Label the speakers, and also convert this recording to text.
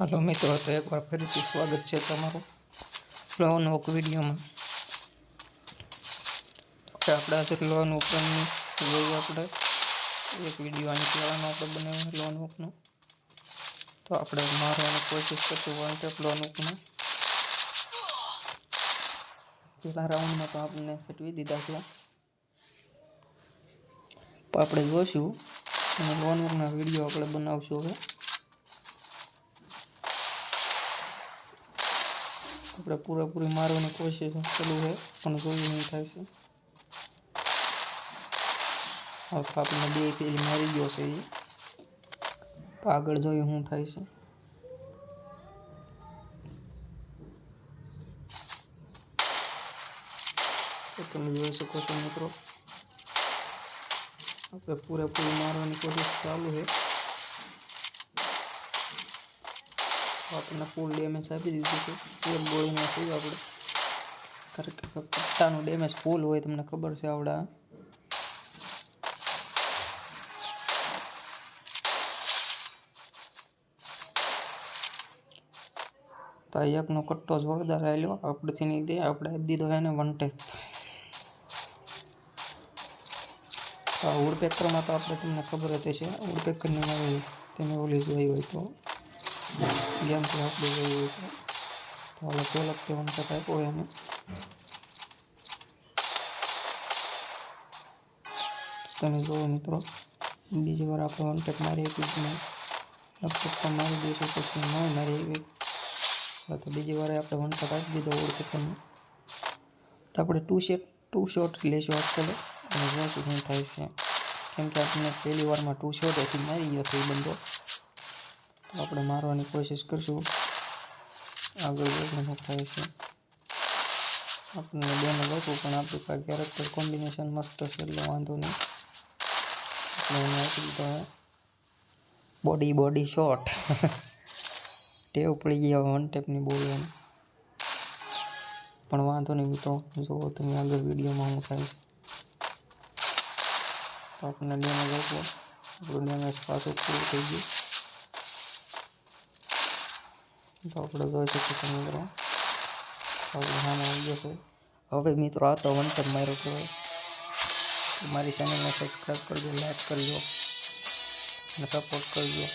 Speaker 1: Hello मित्रों, तो एक बार फिर से स्वागत है तमारो नवक विडियो में। तो આપણે આજે લોન ઓપનની જોઈએ આપણે એક વિડિયો આની પહેલાંનો આપણે બનાવ્યો લોન ઓપનનો। તો આપણે મારવાની કોશિશ કરશું વન ટેપ લોન ઓપનમાં। પહેલા રાઉન્ડમાં તો આપણને સટવી દીધા છે, તો આપણે જોઈશું અને લોન ઓપનના વિડીયો આપણે બનાવશું। હવે આપણે પૂરેપૂરી મારવાની કોશિશ ચાલુ છે, પણ જોયું નહીં થાય છે। આપણને બે પેજ મારી ગયો છે, એ આગળ જોયું શું થાય છે। તો તમે જોઈ શકો છો મિત્રો, આપણે પૂરેપૂરી મારવાની કોશિશ ચાલુ છે। આપણને ફૂલ ડેમેજ આપી દીધું છે, એક ગોળીમાં છે આપણે, કારણ કે પટ્ટાનું ડેમેજ ફૂલ હોય, તમને ખબર છે આવડા। તો એકનો કટ્ટો જોરદાર આવ્યો આપણેથી નહીં દે, આપણે આપી દીધો એને વન ટેપ। વુડપેકરમાં તો આપણે તમને ખબર જ હશે, વુડપેકરની મારી તમે ઓલી જોઈ હોય તો ગેમ તો આપણે જોઈ હોય તો હવે પહેલાં વન ટેપ આપ્યો એને। તમે જુઓ મિત્રો, બીજી વાર આપણે વન ટેપ મારી આપીશું, લગભગ મારી દઈશું પછી ન મારી આવી, તો બીજી વાર આપણે વન ટેપ આપી દીધો વુડપેકરનો। તો આપણે ટુ શોટ લેશું આજકાલ અને જોઈશું શું થાય છે, કેમ કે આપણને પહેલી વારમાં 2 શોટેથી મારી ગયો હતો એ બંદો। તો આપણે મારવાની કોશિશ કરશું, આગળ જોઈશું શું થાય છે। આપણને બેને લખવું, પણ આપણી પાસે કેરેક્ટર કોમ્બિનેશન મસ્ત છે એટલે વાંધો નહીં, એટલે એને આપી દીધો હે બોડી શોટ। ટેવ પડી ગયા વન ટેપની બોલવાની, પણ વાંધો નહીં મિત્રો, જુઓ તમે આગળ વિડીયોમાં શું થાય છે। તો આપણને ડેમેજ આપ્યો, આપણું ડેમેજ પાછું પૂરું થઈ ગયું। તો આપણે જોઈ શકીએ છીએ મિત્રો, આપણે સામે આવી ગયો છે। હવે મિત્રો, આ તો વન ટેપ માર્યો કહેવાય। મારી ચેનલને સબસ્ક્રાઈબ કરજો, લાઈક કરજો અને સપોર્ટ કરજો।